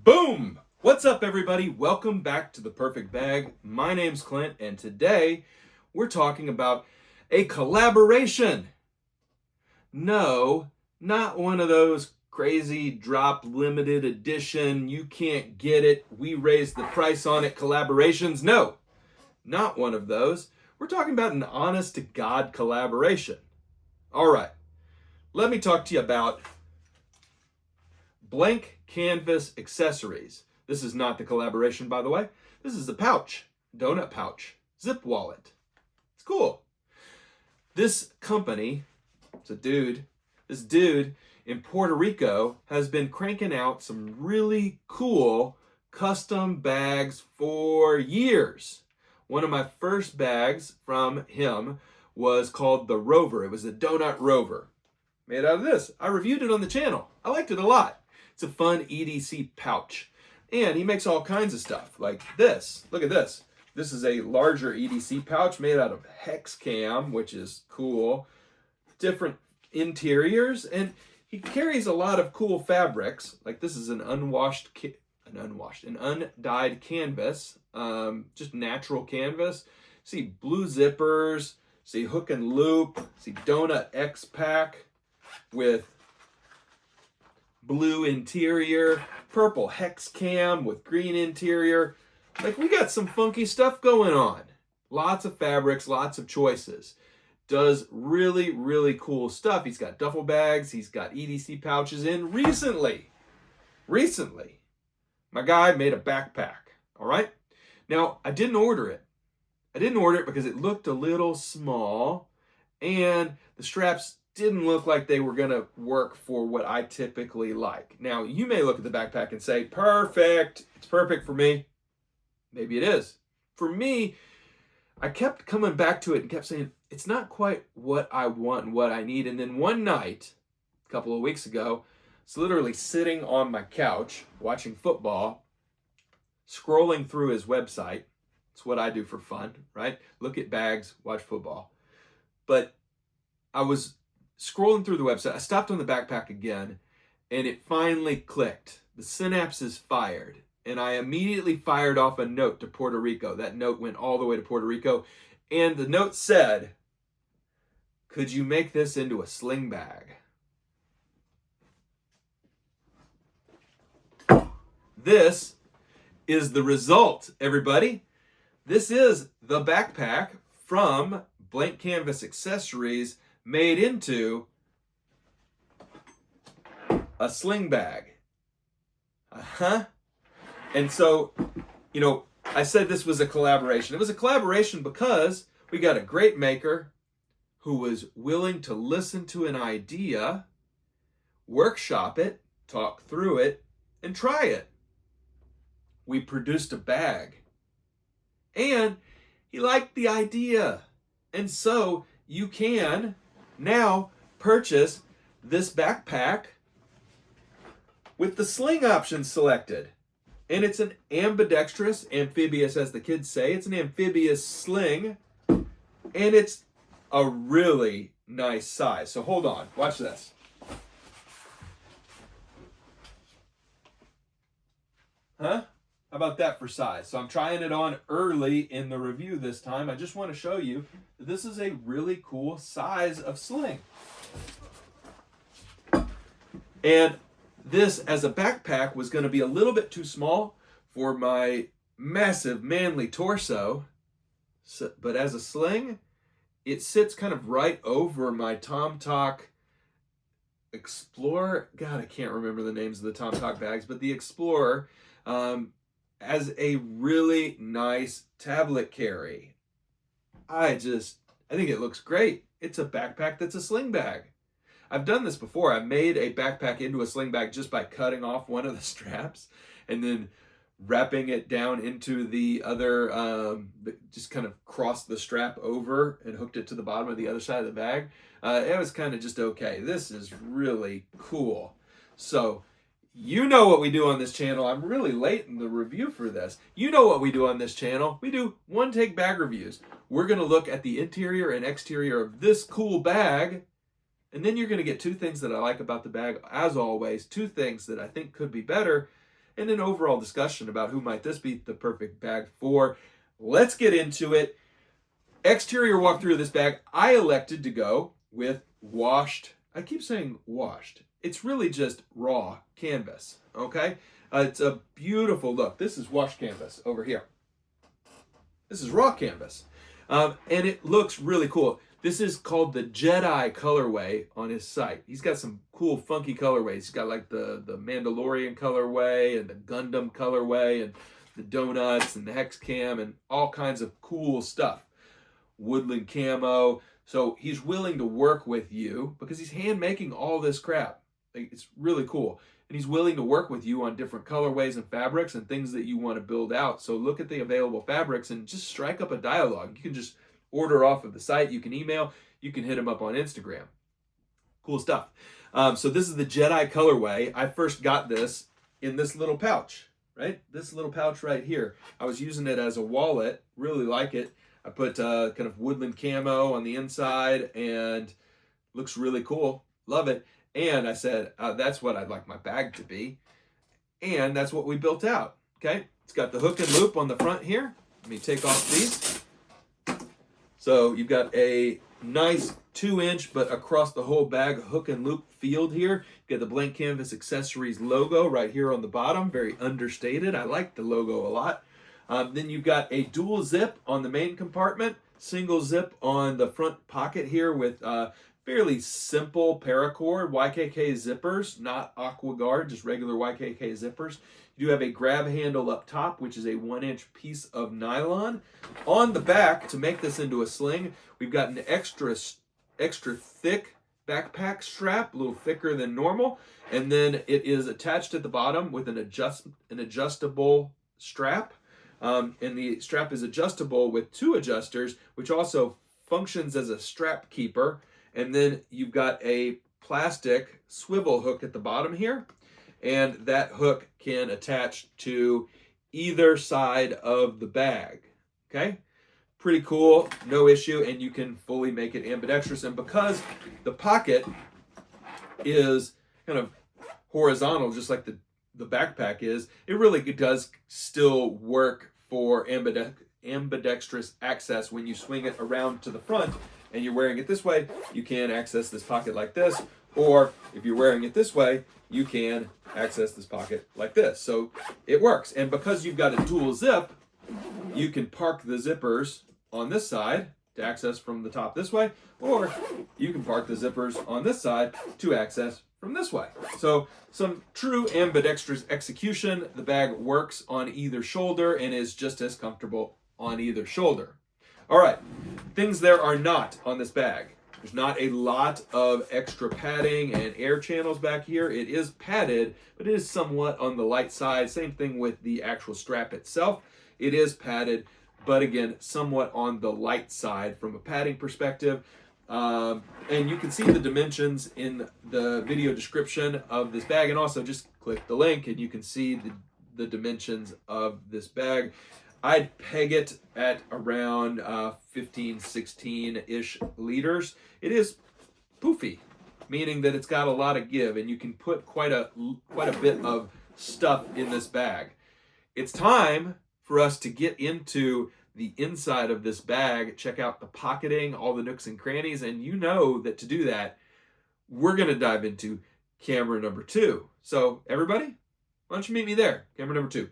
Boom! What's up, everybody? Welcome back to The Perfect Bag. My name's Clint, and today we're talking about a collaboration. No, not one of those crazy drop limited edition, you can't get it, we raised the price on it collaborations. No, not one of those. We're talking about an honest to God collaboration. All right, let me talk to you about blank canvas accessories. This is not the collaboration, by the way. This is a pouch, donut pouch, zip wallet. It's cool. This company, this dude in Puerto Rico has been cranking out some really cool custom bags for years. One of my first bags from him was called the Rover. It was a donut rover made out of this. I reviewed it on the channel. I liked it a lot. It's a fun EDC pouch. And he makes all kinds of stuff like this. Look at this. This is a larger EDC pouch made out of hex cam, which is cool. Different interiors. And he carries a lot of cool fabrics. Like this is an undyed canvas. Just natural canvas. See blue zippers. See hook and loop. See donut X pack with blue interior, purple hex cam with green interior. Like we got some funky stuff going on. Lots of fabrics, lots of choices. Does really, really cool stuff. He's got duffel bags, he's got EDC pouches in. Recently, my guy made a backpack, all right? Now, I didn't order it. I didn't order it because it looked a little small and the straps didn't look like they were going to work for what I typically like. Now, you may look at the backpack and say, perfect, it's perfect for me. Maybe it is. For me, I kept coming back to it and kept saying, it's not quite what I want and what I need. And then one night, a couple of weeks ago, I was literally sitting on my couch watching football, scrolling through his website. It's what I do for fun, right? Look at bags, watch football. But I was scrolling through the website, I stopped on the backpack again, and it finally clicked. The synapses fired, and I immediately fired off a note to Puerto Rico. That note went all the way to Puerto Rico, and the note said, could you make this into a sling bag? This is the result, everybody. This is the backpack from Blank Canvas Accessories made into a sling bag. And so, I said this was a collaboration. It was a collaboration because we got a great maker who was willing to listen to an idea, workshop it, talk through it, and try it. We produced a bag. And he liked the idea. And so you can now purchase this backpack with the sling option selected. And it's an ambidextrous, amphibious as the kids say. It's an amphibious sling. And it's a really nice size. So hold on, watch this. How about that for size? So I'm trying it on early in the review this time. I just want to show you that this is a really cool size of sling. And this as a backpack was going to be a little bit too small for my massive manly torso. But as a sling, it sits kind of right over my TomTalk Explorer. God, I can't remember the names of the TomTalk bags, but the Explorer as a really nice tablet carry. I think it looks great. It's a backpack that's a sling bag. I've done this before. I made a backpack into a sling bag just by cutting off one of the straps and then wrapping it down into the other, just kind of crossed the strap over and hooked it to the bottom of the other side of the bag. It was kind of just okay. This is really cool. So you know what we do on this channel. I'm really late in the review for this. You know what we do on this channel. We do one-take bag reviews. We're going to look at the interior and exterior of this cool bag, and then you're going to get two things that I like about the bag, as always, two things that I think could be better, and an overall discussion about who might this be the perfect bag for. Let's get into it. Exterior walkthrough of this bag. I elected to go with washed. I keep saying washed. It's really just raw canvas, okay? It's a beautiful look. This is washed canvas over here. This is raw canvas. And it looks really cool. This is called the Jedi colorway on his site. He's got some cool, funky colorways. He's got like the Mandalorian colorway and the Gundam colorway and the donuts and the hex cam and all kinds of cool stuff. Woodland camo. So he's willing to work with you because he's hand making all this crap. It's really cool. And he's willing to work with you on different colorways and fabrics and things that you want to build out. So look at the available fabrics and just strike up a dialogue. You can just order off of the site. You can email. You can hit him up on Instagram. Cool stuff. So this is the Jedi colorway. I first got this in this little pouch, right? This little pouch right here. I was using it as a wallet. Really like it. I put kind of woodland camo on the inside and looks really cool. Love it. And I said, that's what I'd like my bag to be. And that's what we built out, okay? It's got the hook and loop on the front here. Let me take off these. So you've got a nice 2-inch, but across the whole bag, hook and loop field here. You got the Blank Canvas Accessories logo right here on the bottom. Very understated. I like the logo a lot. Then you've got a dual zip on the main compartment, single zip on the front pocket here with fairly simple paracord YKK zippers, not AquaGuard, just regular YKK zippers. You do have a grab handle up top, which is a 1-inch piece of nylon. On the back, to make this into a sling, we've got an extra thick backpack strap, a little thicker than normal, and then it is attached at the bottom with an adjustable strap. And the strap is adjustable with 2 adjusters, which also functions as a strap keeper. And then you've got a plastic swivel hook at the bottom here, and that hook can attach to either side of the bag. Okay, pretty cool, no issue, and you can fully make it ambidextrous. And because the pocket is kind of horizontal, just like the backpack is, it really does still work for ambidextrous access. When you swing it around to the front and you're wearing it this way, you can access this pocket like this, or if you're wearing it this way, you can access this pocket like this. So it works. And because you've got a dual zip, you can park the zippers on this side to access from the top this way, or you can park the zippers on this side to access from this way. So some true ambidextrous execution. The bag works on either shoulder and is just as comfortable on either shoulder. All right, things there are not on this bag. There's not a lot of extra padding and air channels back here. It is padded, but it is somewhat on the light side. Same thing with the actual strap itself. It is padded, but again, somewhat on the light side from a padding perspective. And you can see the dimensions in the video description of this bag, and also just click the link and you can see the dimensions of this bag. I'd peg it at around 15, 16-ish liters. It is poofy, meaning that it's got a lot of give, and you can put quite a bit of stuff in this bag. It's time for us to get into the inside of this bag, check out the pocketing, all the nooks and crannies, and you know that to do that, we're going to dive into camera number 2. So everybody, why don't you meet me there, camera number 2.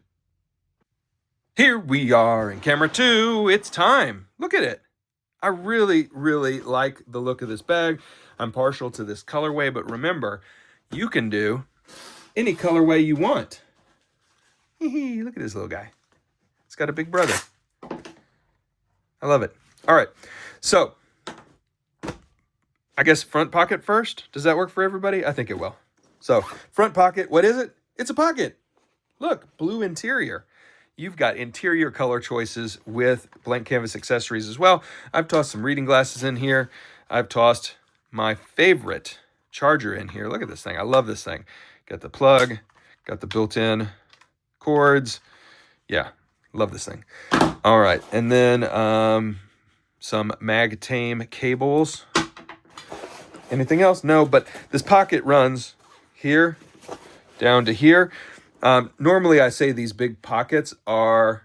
Here we are in camera 2. It's time. Look at it. I really, really like the look of this bag. I'm partial to this colorway, but remember, you can do any colorway you want. Look at this little guy. It's got a big brother. I love it. All right. So, I guess front pocket first. Does that work for everybody? I think it will. So, front pocket, what is it? It's a pocket. Look, blue interior. You've got interior color choices with Blank Canvas accessories as well. I've tossed some reading glasses in here. I've tossed my favorite charger in here. Look at this thing. I love this thing. Got the plug, got the built-in cords. Yeah, love this thing. All right, and then some MagTame cables. Anything else? No, but this pocket runs here down to here. Normally I say these big pockets are,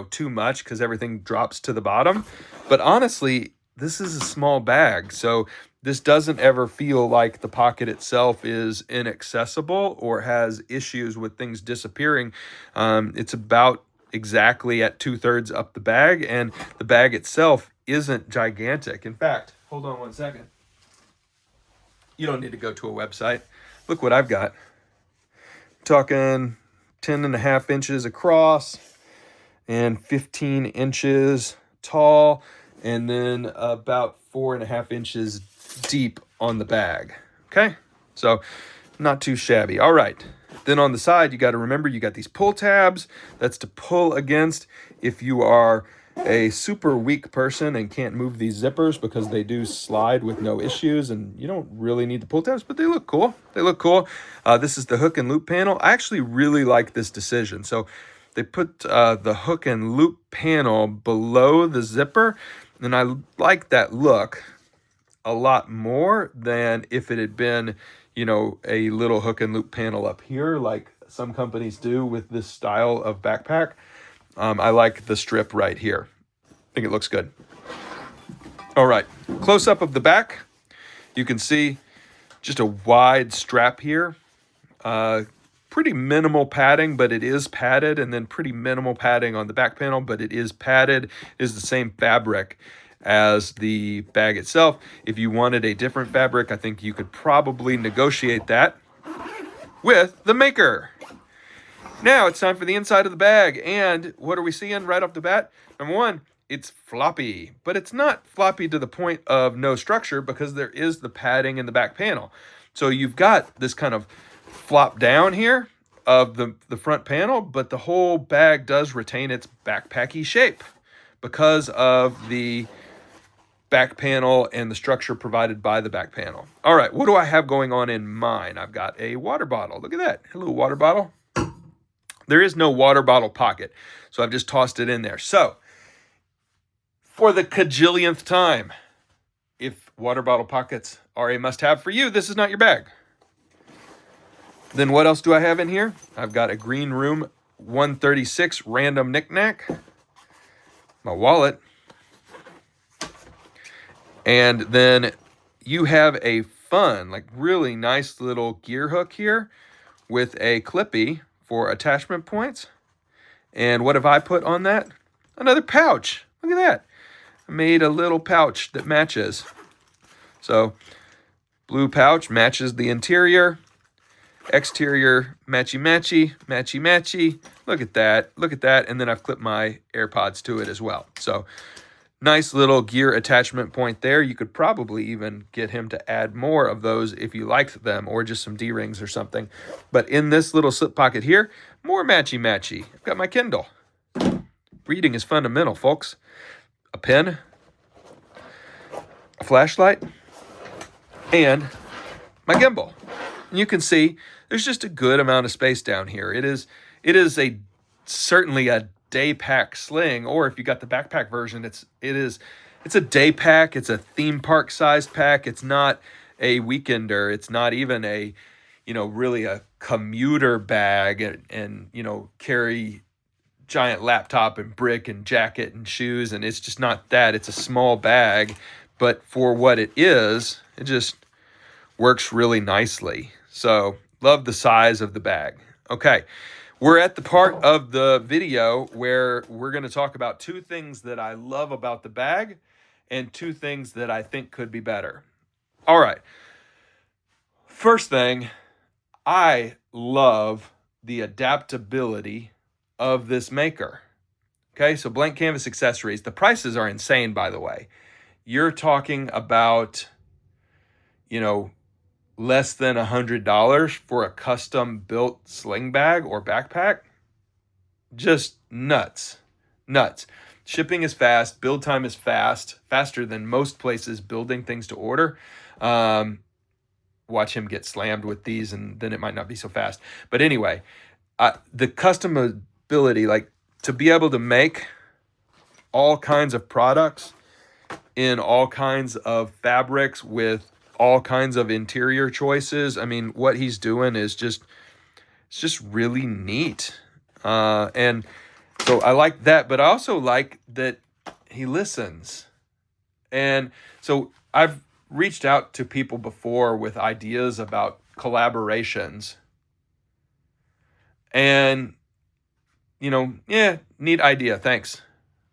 too much because everything drops to the bottom. But honestly, this is a small bag. So this doesn't ever feel like the pocket itself is inaccessible or has issues with things disappearing. It's about exactly at 2/3 up the bag, and the bag itself isn't gigantic. In fact, hold on one second. You don't need to go to a website. Look what I've got. Talking 10.5 inches across and 15 inches tall, and then about 4.5 inches deep on the bag. Okay, so not too shabby. All right, then on the side, you got to remember you got these pull tabs. That's to pull against if you are a super weak person and can't move these zippers, because they do slide with no issues, and you don't really need the pull tabs, but they look cool. They look cool. This is the hook and loop panel. I actually really like this decision. So they put the hook and loop panel below the zipper, and I like that look a lot more than if it had been, a little hook and loop panel up here like some companies do with this style of backpack. I like the strip right here. I think it looks good. All right, close up of the back. You can see just a wide strap here. Pretty minimal padding, but it is padded, and then pretty minimal padding on the back panel, but it is padded. It is the same fabric as the bag itself. If you wanted a different fabric, I think you could probably negotiate that with the maker. Now it's time for the inside of the bag, and what are we seeing right off the bat? Number one, it's floppy, but it's not floppy to the point of no structure, because there is the padding in the back panel. So you've got this kind of flop down here of the front panel, but the whole bag does retain its backpacky shape because of the back panel and the structure provided by the back panel. All right, what do I have going on in mine? I've got a water bottle. Look at that, a little water bottle. There is no water bottle pocket, so I've just tossed it in there. So, for the cajillionth time, if water bottle pockets are a must-have for you, this is not your bag. Then what else do I have in here? I've got a Green Room 136 random knickknack, my wallet, and then you have a fun, like really nice little gear hook here with a clippy for attachment points. And what have I put on that? Another pouch. Look at that. I made a little pouch that matches. So blue pouch matches the interior. Exterior matchy matchy, matchy matchy. Look at that. Look at that. And then I've clipped my AirPods to it as well. So nice little gear attachment point there. You could probably even get him to add more of those if you liked them, or just some D-rings or something. But in this little slip pocket here, more matchy matchy. I've got my Kindle. Reading is fundamental, folks. A pen, a flashlight, and my gimbal. And you can see there's just a good amount of space down here. It is certainly a day pack sling, or if you got the backpack version, it's a day pack. It's a theme park sized pack. It's not a weekender. It's not even a really a commuter bag and carry giant laptop and brick and jacket and shoes, and it's just not that. It's a small bag, but for what it is, it just works really nicely. So love the size of the bag. Okay, we're at the part of the video where we're going to talk about two things that I love about the bag and two things that I think could be better. All right, first thing, I love the adaptability of this maker. Okay, so Blank Canvas Accessories. The prices are insane, by the way. You're talking about, less than $100 for a custom built sling bag or backpack. Just nuts. Shipping is fast. Build time is faster than most places building things to order. Watch him get slammed with these, and then it might not be so fast. But anyway, the customability, like to be able to make all kinds of products in all kinds of fabrics with all kinds of interior choices. I mean, what he's doing is just It's just really neat. And so I like that, but I also like that he listens. And so I've reached out to people before with ideas about collaborations. And, yeah, neat idea. Thanks.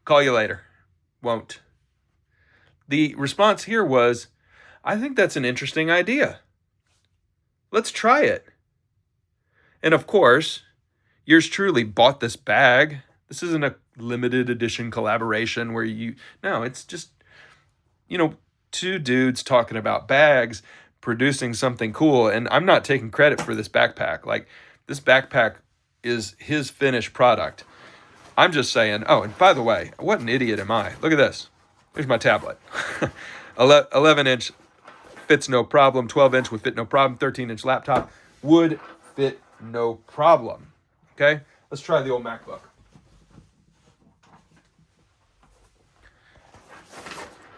Call you later. Won't. The response here was, I think that's an interesting idea. Let's try it. And of course, yours truly bought this bag. This isn't a limited edition collaboration where no, it's just, two dudes talking about bags, producing something cool. And I'm not taking credit for this backpack. Like, this backpack is his finished product. I'm just saying, oh, and by the way, what an idiot am I? Look at this. Here's my tablet. 11-inch fits no problem. 12-inch would fit no problem. 13-inch laptop would fit no problem. Okay? Let's try the old MacBook.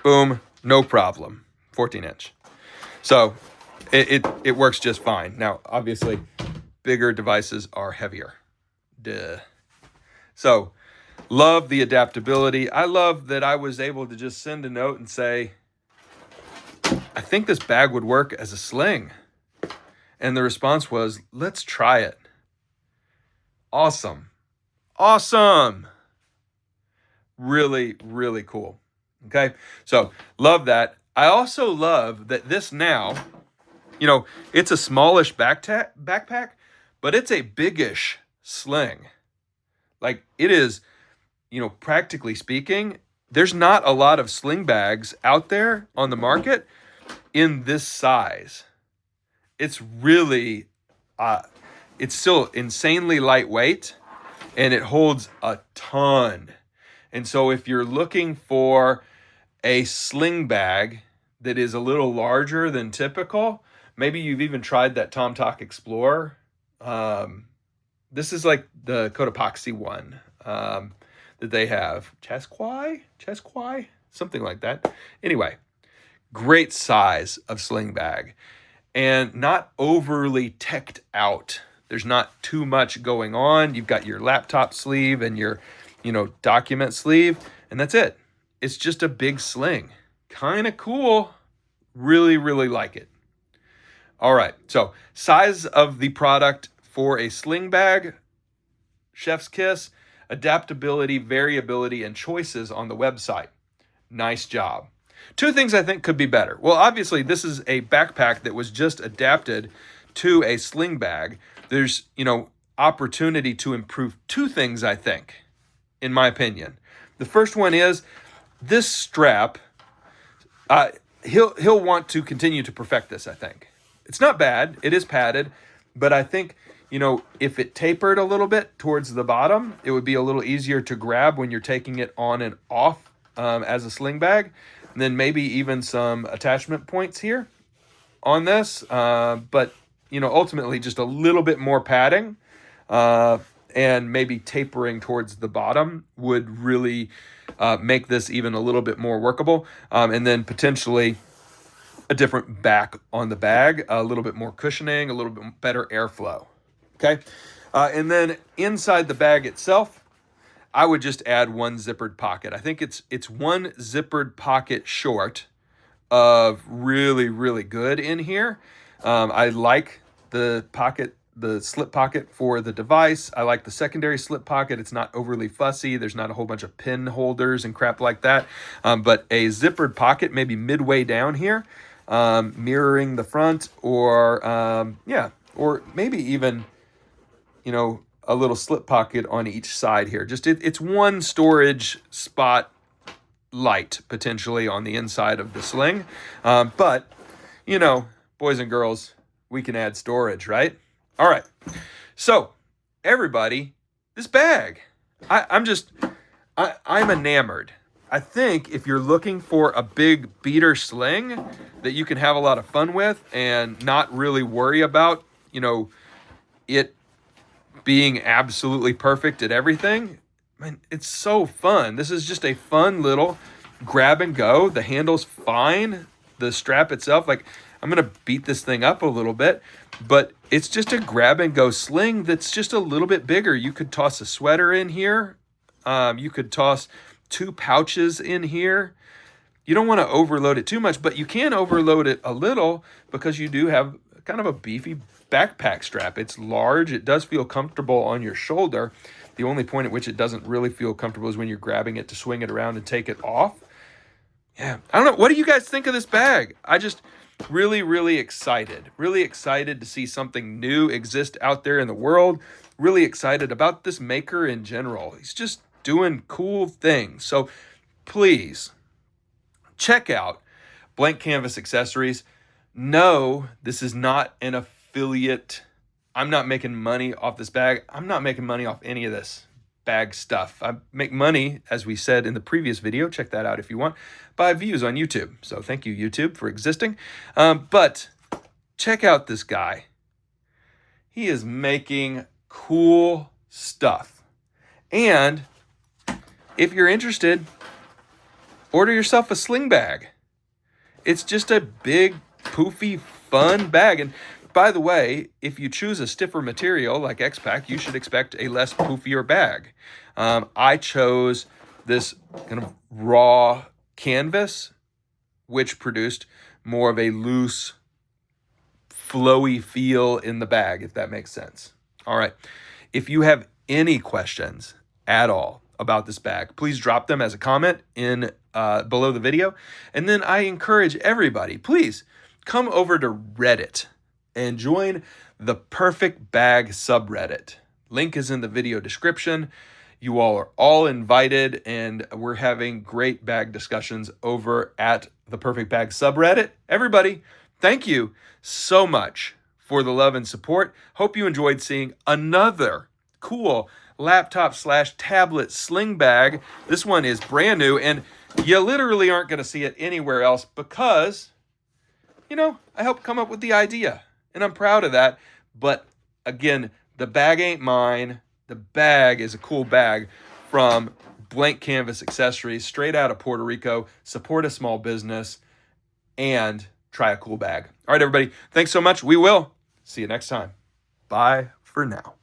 Boom. No problem. 14-inch. So it works just fine. Now, obviously, bigger devices are heavier. Duh. So, love the adaptability. I love that I was able to just send a note and say, I think this bag would work as a sling. And the response was, let's try it. Awesome. Awesome. Really, really cool. Okay, so love that. I also love that this now, it's a smallish backpack, but it's a biggish sling. Like, it is, practically speaking, there's not a lot of sling bags out there on the market in this size. It's really, it's still insanely lightweight, and it holds a ton. And so if you're looking for a sling bag that is a little larger than typical, maybe you've even tried that TomTalk Explorer. This is like the Cotopaxi one that they have. Chesquai? Something like that. Anyway, great size of sling bag and not overly teched out. There's not too much going on. You've got your laptop sleeve and your, document sleeve, and that's it. It's just a big sling. Kind of cool. Really, really like it. All right. So, size of the product for a sling bag, chef's kiss, adaptability, variability, and choices on the website. Nice job. Two things I think could be better. Well, obviously, this is a backpack that was just adapted to a sling bag. There's, opportunity to improve two things, I think, in my opinion. The first one is this strap. He'll want to continue to perfect this, I think. It's not bad. It is padded, but I think, if it tapered a little bit towards the bottom, it would be a little easier to grab when you're taking it on and off as a sling bag. And then maybe even some attachment points here on this. But, ultimately just a little bit more padding and maybe tapering towards the bottom would really make this even a little bit more workable. And then potentially a different back on the bag, a little bit more cushioning, a little bit better airflow. Okay. And then inside the bag itself, I would just add one zippered pocket. I think it's one zippered pocket short of really, really good in here. I like the slip pocket for the device. I like the secondary slip pocket. It's not overly fussy. There's not a whole bunch of pin holders and crap like that. But a zippered pocket, maybe midway down here, mirroring the front, or maybe even, a little slip pocket on each side here. Just it's one storage spot light potentially on the inside of the sling. But, boys and girls, we can add storage, right? All right. So, everybody, this bag, I'm enamored. I think if you're looking for a big beater sling that you can have a lot of fun with and not really worry about, it being absolutely perfect at everything, man, it's so fun. This is just a fun little grab and go. The handle's fine. The strap itself, I'm going to beat this thing up a little bit. but it's just a grab and go sling that's just a little bit bigger. You could toss a sweater in here. You could toss 2 pouches in here. You don't want to overload it too much, but you can overload it a little because you do have kind of a beefy backpack strap. It's large. It does feel comfortable on your shoulder. The only point at which it doesn't really feel comfortable is when you're grabbing it to swing it around and take it off. Yeah, I don't know. What do you guys think of this bag? I just really excited. Really excited to see something new exist out there in the world. Really excited about this maker in general. He's just doing cool things. So please check out Blank Canvas Accessories. No, this is not an affiliate. I'm not making money off this bag. I'm not making money off any of this bag stuff. I make money, as we said in the previous video, check that out if you want, by views on YouTube. So thank you, YouTube, for existing. But check out this guy. He is making cool stuff. And if you're interested, order yourself a sling bag. It's just a big, poofy, fun bag. And by the way, if you choose a stiffer material like X-Pac, you should expect a less poofier bag. I chose this kind of raw canvas, which produced more of a loose, flowy feel in the bag, if that makes sense. All right. If you have any questions at all about this bag, please drop them as a comment in below the video. And then I encourage everybody, please come over to Reddit and join the Perfect Bag subreddit. Link is in the video description. You all are all invited, and we're having great bag discussions over at the Perfect Bag subreddit. Everybody, thank you so much for the love and support. Hope you enjoyed seeing another cool laptop/tablet sling bag. This one is brand new, and you literally aren't going to see it anywhere else because, you know, I helped come up with the idea, and I'm proud of that. But again, the bag ain't mine. The bag is a cool bag from Blank Canvas Accessories, straight out of Puerto Rico. Support a small business and try a cool bag. All right, everybody. Thanks so much. We will see you next time. Bye for now.